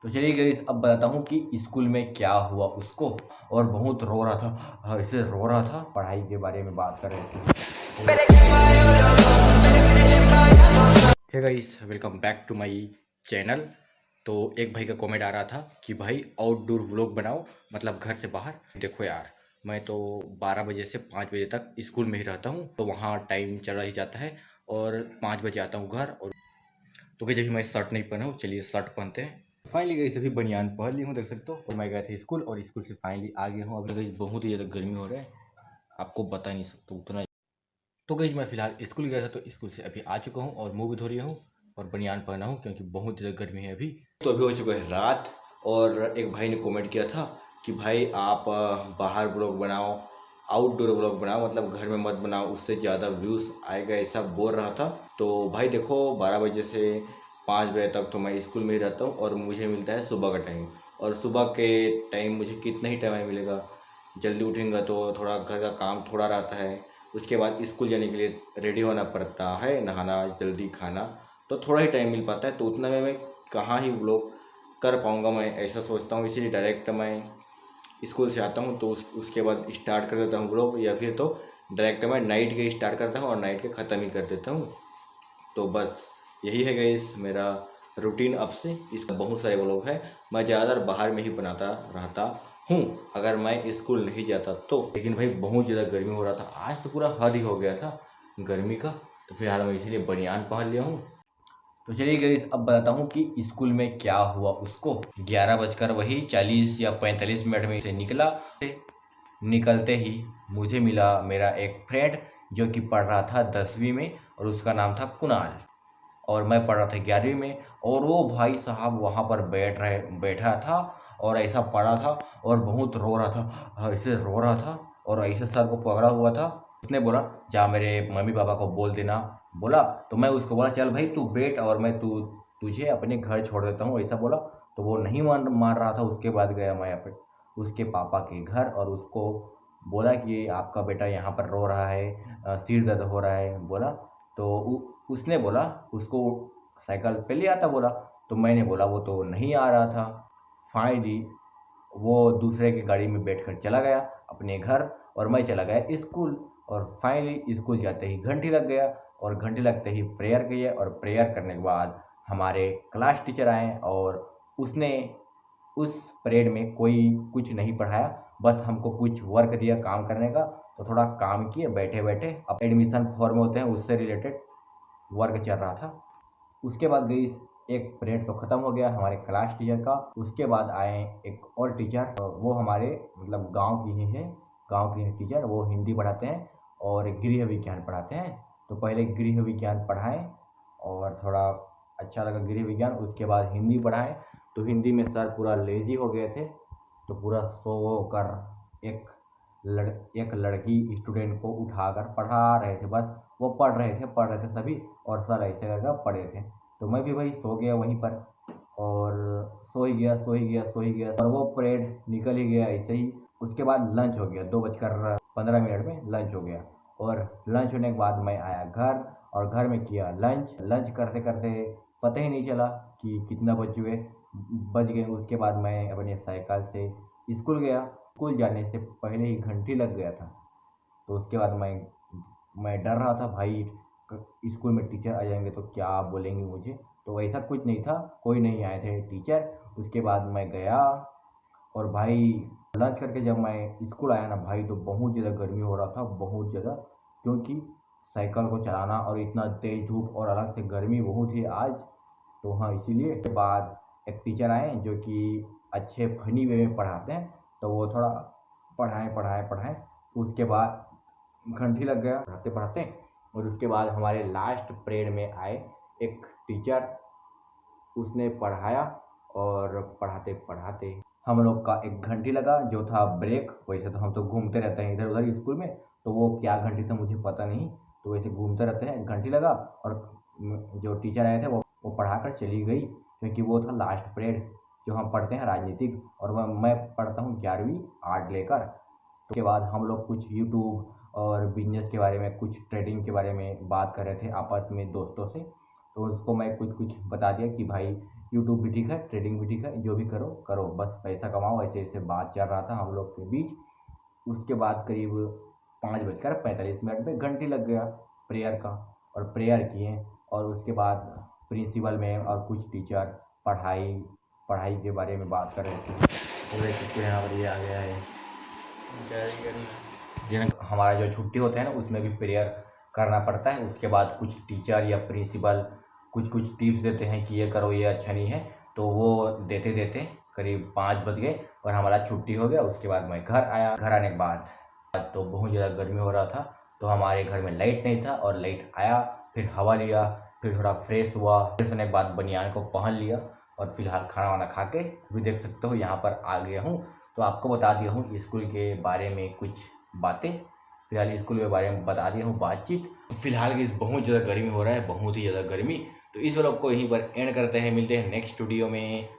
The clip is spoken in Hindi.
तो चलिए गाइस, अब बताता हूँ कि स्कूल में क्या हुआ उसको। और बहुत रो रहा था, ऐसे रो रहा था, पढ़ाई के बारे में बात कर रहे थे। Hey guys, welcome back to my channel. तो एक भाई का कमेंट आ रहा था कि भाई आउटडोर व्लॉग बनाओ, मतलब घर से बाहर। देखो यार, मैं तो 12 बजे से 5 बजे तक स्कूल में ही रहता हूँ, तो वहाँ टाइम चला ही जाता है और 5 बजे आता हूँ घर। और तो कहीं जब मैं शर्ट नहीं पहना हूँ, चलिए शर्ट पहनते हैं। फाइनली गई सभी बनियान पहन ली हूँ, देख सकते हो। और मैं गया था स्कूल और स्कूल से फाइनली आ गया हूँ। अभी बहुत ही ज़्यादा गर्मी हो रहा है, आपको बता नहीं सकता उतना। तो गई मैं फिलहाल स्कूल गया था, तो स्कूल से अभी आ चुका हूँ और मुँह भी धो रही हूँ और बनियान पहना हूँ क्योंकि बहुत ज़्यादा गर्मी है अभी। तो अभी हो चुका है रात और एक भाई ने कमेंट किया था कि भाई आप बाहर ब्लॉग बनाओ, आउटडोर ब्लॉग बनाओ, मतलब घर में मत बनाओ, उससे ज़्यादा व्यूज़ आएगा, ऐसा बोल रहा था। तो भाई देखो, 12 बजे से 5 बजे तक तो मैं स्कूल में ही रहता हूँ और मुझे मिलता है सुबह का टाइम। और सुबह के टाइम मुझे कितना ही टाइम मिलेगा, जल्दी उठेंगे तो थोड़ा घर का काम थोड़ा रहता है, उसके बाद स्कूल जाने के लिए रेडी होना पड़ता है, नहाना, जल्दी खाना, तो थोड़ा ही टाइम मिल पाता है। तो उतना में मैं कहाँ ही व्लॉग कर पाऊँगा, मैं ऐसा सोचता हूँ। इसीलिए डायरेक्ट मैं स्कूल से आता हूँ तो उसके बाद स्टार्ट कर देता हूँ व्लॉग, या फिर तो डायरेक्ट मैं नाइट के स्टार्ट करता हूँ और नाइट के ख़त्म ही कर देता हूँ। तो बस यही है गाइस मेरा रूटीन अब से। इसका बहुत सारे व्लॉग है, मैं ज़्यादातर बाहर में ही बनाता रहता हूँ अगर मैं स्कूल नहीं जाता तो। लेकिन भाई बहुत ज़्यादा गर्मी हो रहा था, आज तो पूरा हद ही हो गया था गर्मी का। तो फिलहाल मैं इसीलिए बनियान पहन लिया हूँ। तो चलिए गाइस, अब बताता हूँ कि स्कूल में क्या हुआ उसको। 11 बजकर वही 40 या 45 मिनट में से निकला। निकलते ही मुझे मिला मेरा एक फ्रेंड जो कि पढ़ रहा था 10वीं में और उसका नाम था कुणाल। और मैं पढ़ रहा था 11वीं में। और वो भाई साहब वहाँ पर बैठा था और ऐसा पढ़ा था और बहुत रो रहा था, ऐसे रो रहा था और ऐसे सर को पकड़ा हुआ था। उसने बोला जा मेरे मम्मी पापा को बोल देना। बोला तो मैं उसको बोला चल भाई तू बैठ और मैं तुझे अपने घर छोड़ देता हूँ, ऐसा बोला। तो वो नहीं मान रहा था। उसके बाद गया मैं अपने उसके पापा के घर और उसको बोला कि आपका बेटा यहाँ पर रो रहा है, सिर दर्द हो रहा है, बोला। तो उसने बोला उसको साइकिल पे ले आता, बोला। तो मैंने बोला वो तो नहीं आ रहा था। फाइनली वो दूसरे की गाड़ी में बैठकर चला गया अपने घर और मैं चला गया स्कूल। और फाइनली स्कूल जाते ही घंटी लग गया और घंटी लगते ही प्रेयर किए और प्रेयर करने के बाद हमारे क्लास टीचर आए और उसने उस परेड में कोई कुछ नहीं पढ़ाया, बस हमको कुछ वर्क दिया काम करने का। तो थोड़ा काम किए बैठे बैठे, अब एडमिशन फॉर्म होते हैं उससे रिलेटेड वर्क चल रहा था। उसके बाद गई एक परेड तो ख़त्म हो गया हमारे क्लास टीचर का। उसके बाद आए एक और टीचर, वो हमारे मतलब गांव की ही है, गांव की है टीचर। वो हिंदी पढ़ाते हैं और गृह विज्ञान पढ़ाते हैं। तो पहले गृह विज्ञान पढ़ाएं और थोड़ा अच्छा लगा गृह विज्ञान। उसके बाद हिंदी पढ़ाएं तो हिंदी में सर पूरा लेजी हो गए थे, तो पूरा सो कर एक एक लड़की स्टूडेंट को उठाकर पढ़ा रहे थे। बस वो पढ़ रहे थे सभी और सर ऐसे करके पढ़े थे। तो मैं भी वही सो गया वहीं पर और सो ही गया और वो परेड निकल ही गया ऐसे ही। उसके बाद लंच हो गया, 2:15 में लंच हो गया। और लंच होने के बाद मैं आया घर और घर में किया लंच करते करते पता ही नहीं चला कि कितना बज गए। उसके बाद मैं अपने साइकिल से स्कूल गया। स्कूल जाने से पहले ही घंटी लग गया था। तो उसके बाद मैं डर रहा था भाई स्कूल में टीचर आ जाएंगे तो क्या बोलेंगे मुझे। तो ऐसा कुछ नहीं था, कोई नहीं आए थे टीचर। उसके बाद मैं गया और भाई लंच करके जब मैं स्कूल आया ना भाई, तो बहुत ज़्यादा गर्मी हो रहा था, बहुत ज़्यादा। क्योंकि साइकिल को चलाना और इतना तेज धूप और अलग से गर्मी बहुत ही आज। तो हाँ, इसीलिए के बाद एक टीचर आए जो कि अच्छे फनी वे में पढ़ाते हैं। तो वो थोड़ा पढ़ाएँ। उसके बाद घंटी लग गया पढ़ाते पढ़ाते। और उसके बाद हमारे लास्ट पीरियड में आए एक टीचर, उसने पढ़ाया और पढ़ाते पढ़ाते हम लोग का एक घंटी लगा जो था ब्रेक। वैसे तो हम तो घूमते रहते हैं इधर उधर स्कूल में, तो वो क्या घंटी था मुझे पता नहीं। तो वैसे घूमते रहते हैं, घंटी लगा और जो टीचर आए थे वो पढ़ा कर चली गई क्योंकि वो था लास्ट पीरियड। जो हम पढ़ते हैं राजनीतिक और मैं पढ़ता हूँ 11वीं आर्ट लेकर। तो उसके बाद हम लोग कुछ यूट्यूब और बिजनेस के बारे में, कुछ ट्रेडिंग के बारे में बात कर रहे थे आपस में दोस्तों से। तो उसको मैं कुछ कुछ बता दिया कि भाई यूट्यूब भी ठीक है, ट्रेडिंग भी ठीक है, जो भी करो करो, बस पैसा कमाओ। ऐसे ऐसे बात चल रहा था हम लोग के बीच। उसके बाद करीब 5:45 पे घंटी लग गया प्रेयर का, और प्रेयर किए। और उसके बाद प्रिंसिपल मैम और कुछ टीचर पढ़ाई पढ़ाई के बारे में बात कर रहे थे। तो देख सकते हैं यहाँ पर ये आ गया है जिन हमारा जो छुट्टी होता है ना, उसमें भी प्रेयर करना पड़ता है। उसके बाद कुछ टीचर या प्रिंसिपल कुछ कुछ टिप्स देते हैं कि ये करो, ये अच्छा नहीं है। तो वो देते देते करीब 5 बज गए और हमारा छुट्टी हो गया। उसके बाद मैं घर आया। घर आने के बाद तो बहुत ज़्यादा गर्मी हो रहा था, तो हमारे घर में लाइट नहीं था, और लाइट आया, फिर हवा लिया, फिर थोड़ा फ्रेश हुआ। फ्रेश होने के बाद बनियान को पहन लिया, और फिलहाल खाना वाना खा के अभी देख सकते हो यहाँ पर आ गया हूँ। तो आपको बता दिया हूँ स्कूल के बारे में कुछ बातें। फिलहाल स्कूल के बारे में बता दिया हूँ बातचीत। फिलहाल की बहुत ज़्यादा गर्मी हो रहा है, बहुत ही ज़्यादा गर्मी। तो इस व्लॉग को यहीं पर एंड करते हैं। मिलते हैं नेक्स्ट वीडियो में।